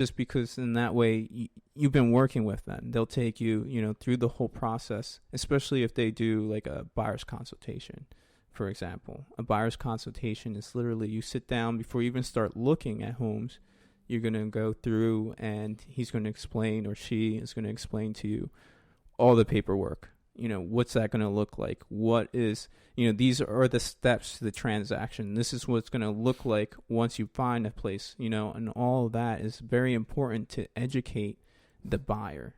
just because in that way you've been working with them. They'll take you, through the whole process, especially if they do like a buyer's consultation, for example. A buyer's consultation is literally you sit down before you even start looking at homes. You're going to go through and he's going to explain, or she is going to explain to you all the paperwork. What's that going to look like? What is, these are the steps to the transaction. This is what it's going to look like once you find a place, and all of that is very important to educate the buyer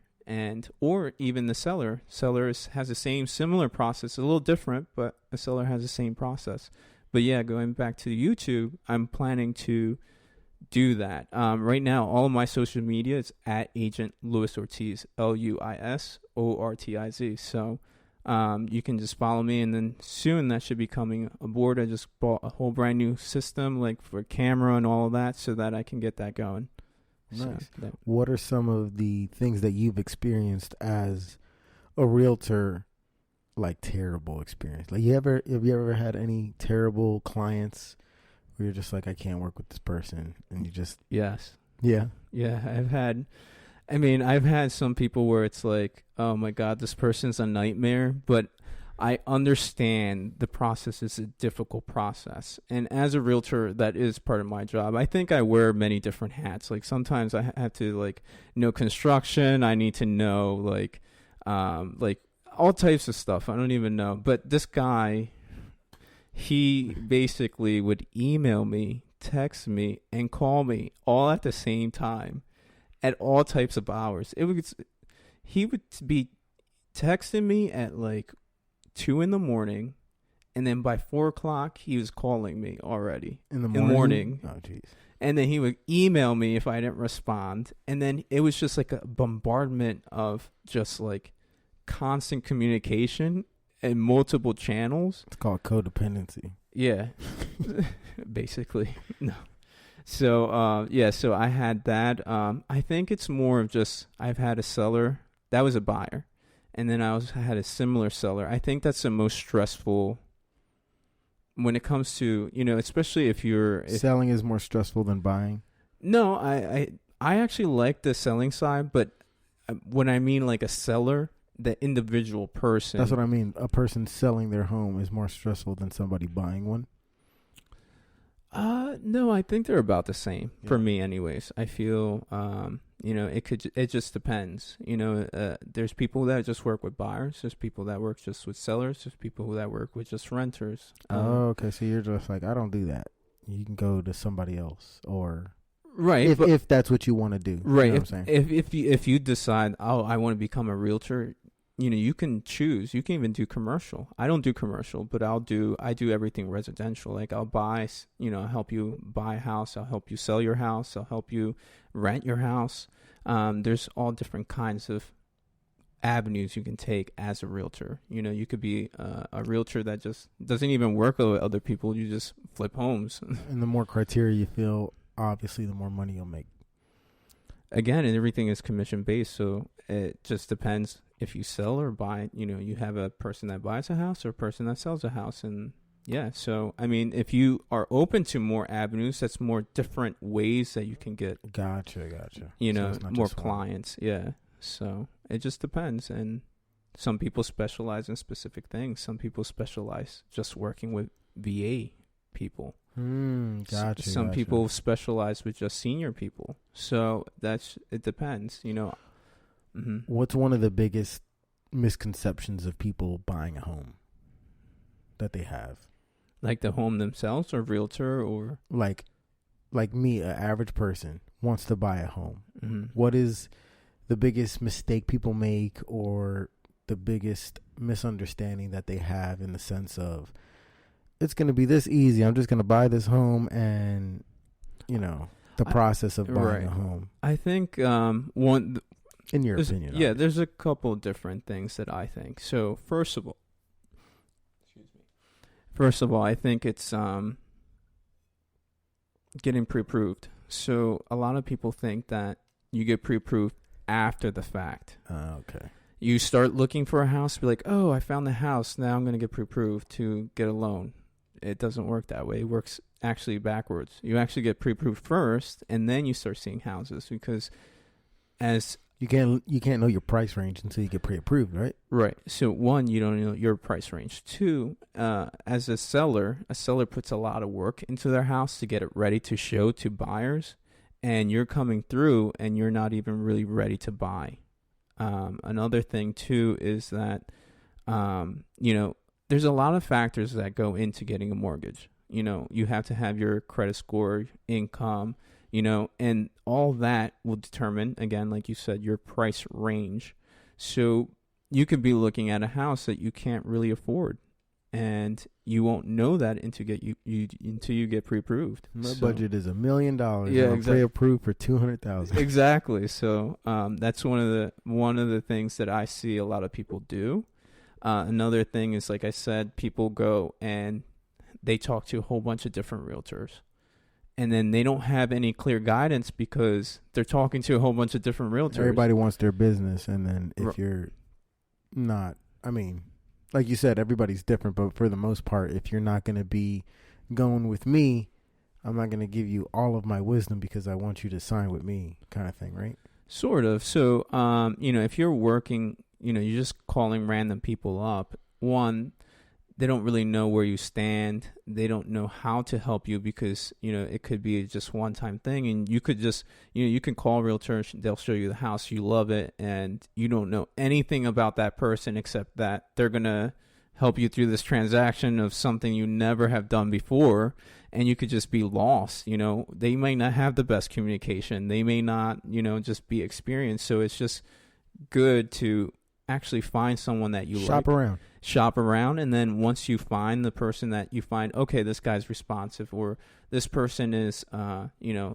or even the seller. Sellers has the similar process, a little different, but a seller has the same process. But yeah, going back to YouTube, I'm planning to do that. Right now, all of my social media is at Agent Luis.Ortiz, Luisortiz. So you can just follow me, and then soon that should be coming aboard. I just bought a whole brand new system, like for camera and all of that, so that I can get that going. Nice. So, what are some of the things that you've experienced as a realtor, like terrible experience? Like, have you ever had any terrible clients where you're just like, I can't work with this person, and you just... Yes. Yeah. I've had some people where it's like, oh my God, this person's a nightmare, but I understand the process is a difficult process. And as a realtor, that is part of my job. I think I wear many different hats. Like sometimes I have to know construction. I need to know all types of stuff. I don't even know. But this guy, he basically would email me, text me, and call me all at the same time at all types of hours. He would be texting me at 2 a.m, and then by 4:00 he was calling me already in the morning. Oh, jeez. And then he would email me if I didn't respond, and then it was just like a bombardment of just constant communication and multiple channels. It's called codependency. Yeah, basically. No. So so I had that. I think it's more of just I've had a seller that was a buyer. And then I had a similar seller. I think that's the most stressful when it comes to, especially if selling is more stressful than buying. No, I actually like the selling side, but when I mean like a seller, the individual person. That's what I mean. A person selling their home is more stressful than somebody buying one. No, I think they're about the same for me anyways. I feel, it just depends. There's people that just work with buyers. There's people that work just with sellers. There's people that work with just renters. Okay. So you're just like, I don't do that. You can go to somebody else or. Right. If that's what you want to do. Right. You know what I'm saying? If you decide, I want to become a realtor, you can choose. You can even do commercial. I don't do commercial, but I do everything residential. Like I'll buy, help you buy a house. I'll help you sell your house. I'll help you rent your house. There's all different kinds of avenues you can take as a realtor. You could be a realtor that just doesn't even work with other people. You just flip homes. And the more criteria you fill, obviously the more money you'll make. Again, and everything is commission based, so it just depends if you sell or buy. You have a person that buys a house or a person that sells a house, and so I mean, if you are open to more avenues, that's more different ways that you can get. Gotcha. More clients. Yeah, so it just depends, and some people specialize in specific things. Some people specialize just working with VA people. Gotcha. Some people specialize with just senior people. So it depends, Mm-hmm. What's one of the biggest misconceptions of people buying a home that they have? Like the home themselves or realtor or? Like me, an average person, wants to buy a home. Mm-hmm. What is the biggest mistake people make or the biggest misunderstanding that they have in the sense of, it's going to be this easy. I'm just going to buy this home and, the process of buying a home. I think in your opinion. Yeah, there's a couple different things that I think. So first of all, I think it's getting pre-approved. So a lot of people think that you get pre-approved after the fact. Okay. You start looking for a house, be like, oh, I found the house. Now I'm going to get pre-approved to get a loan. It doesn't work that way. It works actually backwards. You actually get pre-approved first, and then you start seeing houses, because as you can't know your price range until you get pre-approved, right? Right. So one, you don't know your price range. Two, as a seller puts a lot of work into their house to get it ready to show to buyers, and you're coming through and you're not even really ready to buy. Another thing too is that, there's a lot of factors that go into getting a mortgage. You have to have your credit score, income, and all that will determine, again, like you said, your price range. So you could be looking at a house that you can't really afford, and you won't know that until you get pre-approved. My budget is $1 million. Yeah, and exactly. Pre-approved for $200,000. Exactly. So that's one of the things that I see a lot of people do. Another thing is, like I said, people go and they talk to a whole bunch of different realtors, and then they don't have any clear guidance because they're talking to a whole bunch of different realtors. Everybody wants their business, and then if you're not, like you said, everybody's different, but for the most part, if you're not going to be going with me, I'm not going to give you all of my wisdom because I want you to sign with me, kind of thing, right? Sort of. So, if you're working, you're just calling random people up. One, they don't really know where you stand. They don't know how to help you because, it could be just one-time thing. And you could just, you can call realtors. They'll show you the house. You love it. And you don't know anything about that person except that they're going to help you through this transaction of something you never have done before. And you could just be lost. They may not have the best communication. They may not, just be experienced. So it's just good to actually find someone that you shop around, and then once you find the person that you find, okay, this guy's responsive, or this person is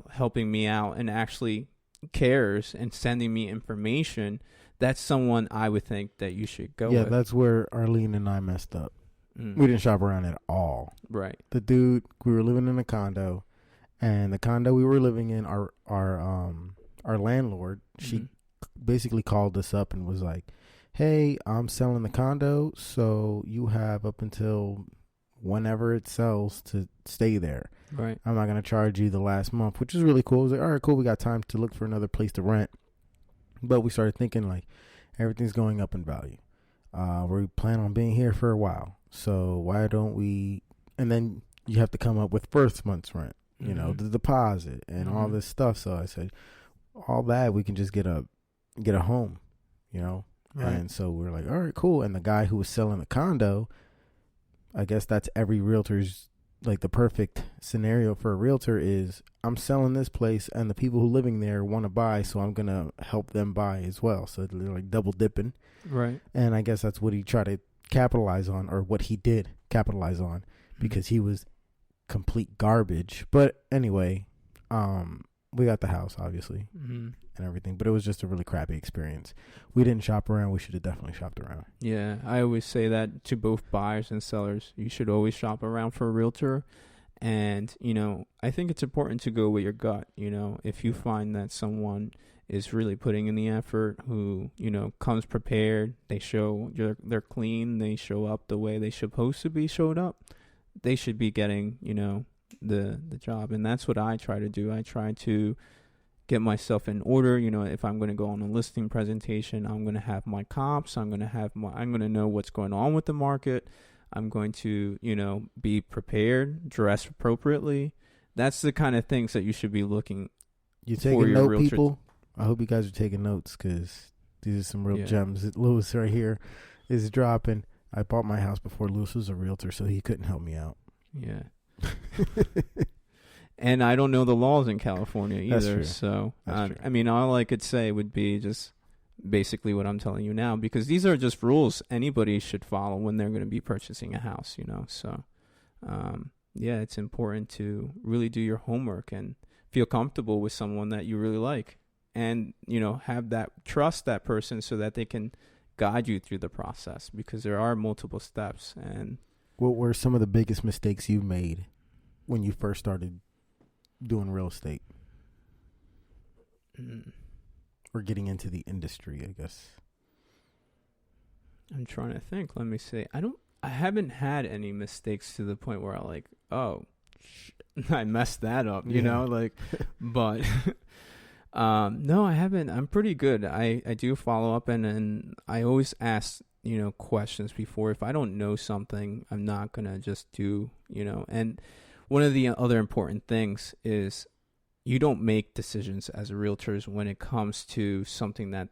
helping me out and actually cares and sending me information, that's someone I would think that you should go with. Yeah, that's where Arlene and I messed up. We didn't shop around at all. Right. The dude, we were living in a condo, and the condo we were living in, our landlord, she basically called us up and was like, hey, I'm selling the condo, so you have up until whenever it sells to stay there. Right. I'm not going to charge you the last month, which is really cool. I was like, all right, cool. We got time to look for another place to rent. But we started thinking, like, everything's going up in value. We plan on being here for a while. So why don't we, and then you have to come up with first month's rent, the deposit and all this stuff. So I said, all that, we can just get a home, Right. And so we're like, all right, cool. And the guy who was selling the condo, I guess that's every realtor's, like, the perfect scenario for a realtor is, I'm selling this place and the people who living there want to buy, so I'm going to help them buy as well. So they're like double dipping. Right. And I guess that's what he tried to capitalize on, or what he did capitalize on, because he was complete garbage. But anyway, we got the house, obviously, and everything, but it was just a really crappy experience. We didn't shop around. We should have definitely shopped around. Yeah, I always say that to both buyers and sellers. You should always shop around for a realtor. And, I think it's important to go with your gut. If you find that someone is really putting in the effort, who, comes prepared, they show they're clean, they show up the way they supposed to be showed up, they should be getting, the job. And that's what I try to do. I try to get myself in order. If I'm going to go on a listing presentation, I'm going to have my comps. I'm going to know what's going on with the market. I'm going to, be prepared, dress appropriately. That's the kind of things that you should be looking. You taking note, people? I hope you guys are taking notes, because these are some real gems. Lewis right here is dropping. I bought my house before Lewis was a realtor, so he couldn't help me out. Yeah. And I don't know the laws in California either. That's true. So, all I could say would be just basically what I'm telling you now, because these are just rules anybody should follow when they're going to be purchasing a house, So, it's important to really do your homework and feel comfortable with someone that you really like, and, have that trust that person so that they can guide you through the process, because there are multiple steps. And what were some of the biggest mistakes you made when you first started doing real estate? Or getting into the industry, I guess. I'm trying to think. Let me see. I haven't had any mistakes to the point where I'm like, oh, I messed that up, you know, like, but, no, I haven't. I'm pretty good. I do follow up and I always ask, you know, questions before. If I don't know something, I'm not going to just do, you know, and one of the other important things is you don't make decisions as realtors when it comes to something that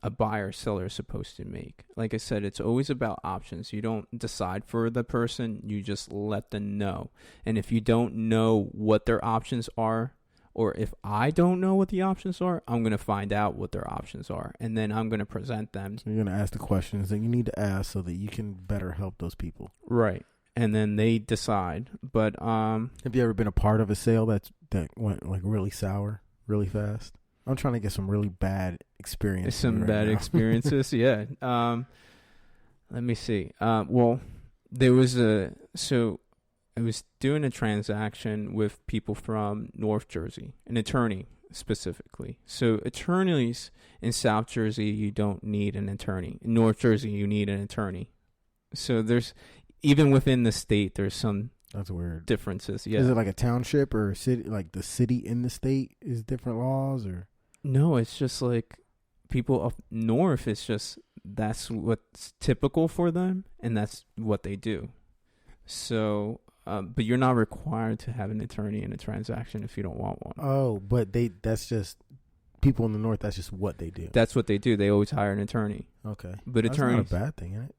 a buyer or seller is supposed to make. Like I said, it's always about options. You don't decide for the person, you just let them know. And if you don't know what their options are, or if I don't know what the options are, I'm going to find out what their options are. And then I'm going to present them. So you're going to ask the questions that you need to ask so that you can better help those people. Right. And then they decide. But have you ever been a part of a sale that went like really sour, really fast? I'm trying to get some really bad experiences. Some bad experiences, yeah. Let me see. Well, there was I was doing a transaction with people from North Jersey, an attorney specifically. So attorneys in South Jersey, you don't need an attorney. In North Jersey, you need an attorney. So there's, even within the state, there's some That's weird differences. Yeah. Is it like a township or a city? Like the city in the state is different laws, or? No, it's just like people up north. It's just that's what's typical for them, and that's what they do. So, but you're not required to have an attorney in a transaction if you don't want one. Oh, but that's just people in the north. That's just what they do. That's what they do. They always hire an attorney. Okay, but that's attorneys, not a bad thing, isn't it?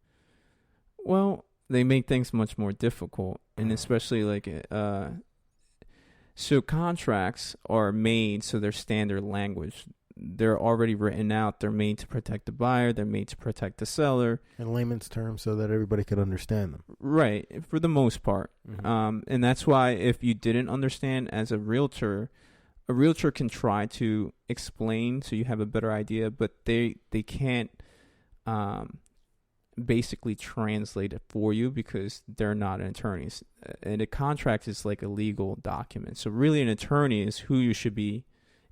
Well, they make things much more difficult, and especially like so contracts are made so they're standard language. They're already written out. They're made to protect the buyer. They're made to protect the seller. In layman's terms, so that everybody could understand them. Right, for the most part. Mm-hmm. And that's why if you didn't understand as a realtor can try to explain so you have a better idea, but they can't basically translate it for you because they're not attorneys. And a contract is like a legal document. So really an attorney is who you should be.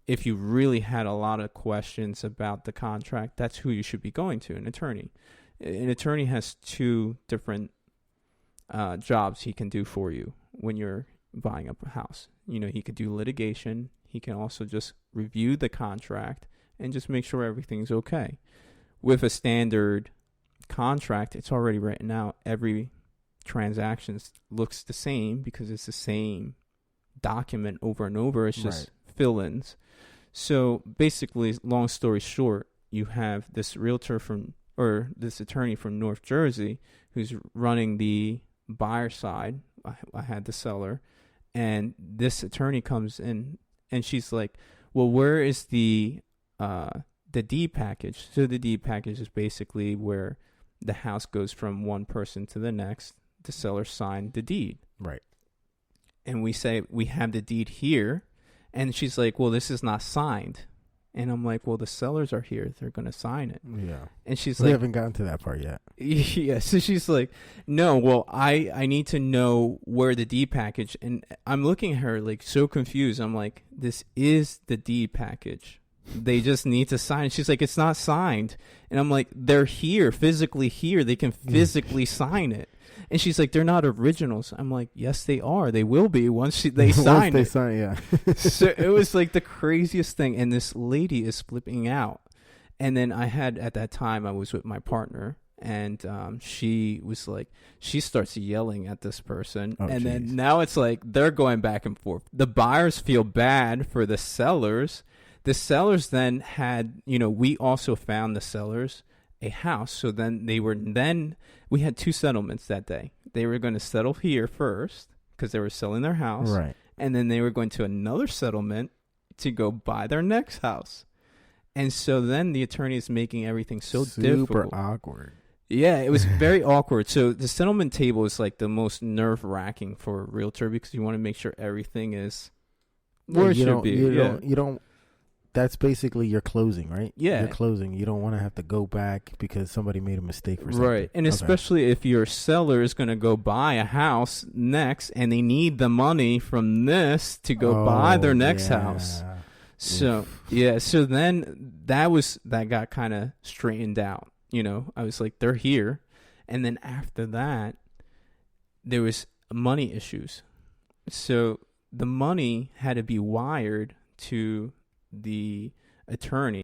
If you really had a lot of questions about the contract, that's who you should be going to, an attorney. An attorney has two different jobs he can do for you when you're buying up a house. You know, he could do litigation. He can also just review the contract and just make sure everything's okay. With a standard contract, it's already written out. Every transaction looks the same because it's the same document over and over. It's just fill-ins. So basically, long story short, you have this this attorney from North Jersey who's running the buyer side. I had the seller, and this attorney comes in and she's like, well, where is the deed package? So the deed package is basically where the house goes from one person to the next. The seller signed the deed. Right. And we say, we have the deed here. And she's like, well, this is not signed. And I'm like, well, the sellers are here. They're going to sign it. Yeah. And she's we like, haven't gotten to that part yet. Yeah. So she's like, no, well, I need to know where the deed package. And I'm looking at her like so confused. I'm like, this is the deed package. They just need to sign it. She's like, it's not signed. And I'm like, they're here, physically here. They can physically sign it. And she's like, they're not originals. I'm like, yes, they are. They will be once they sign it. Yeah. So it was like the craziest thing. And this lady is flipping out. And then at that time, I was with my partner. And she was like, she starts yelling at this person. Oh, and then now it's like they're going back and forth. The buyers feel bad for the sellers. The sellers then had, we also found the sellers a house. So then we had two settlements that day. They were going to settle here first because they were selling their house. Right. And then they were going to another settlement to go buy their next house. And so then the attorney is making everything so difficult. Super awkward. Yeah, it was very awkward. So the settlement table is like the most nerve-wracking for a realtor because you want to make sure everything is where it should be. You don't. That's basically your closing, right? Yeah. Your closing. You don't want to have to go back because somebody made a mistake for something. Right. And especially if your seller is going to go buy a house next and they need the money from this to go buy their next house. So, So then that got kind of straightened out. I was like, they're here. And then after that, there was money issues. So the money had to be wired to the attorney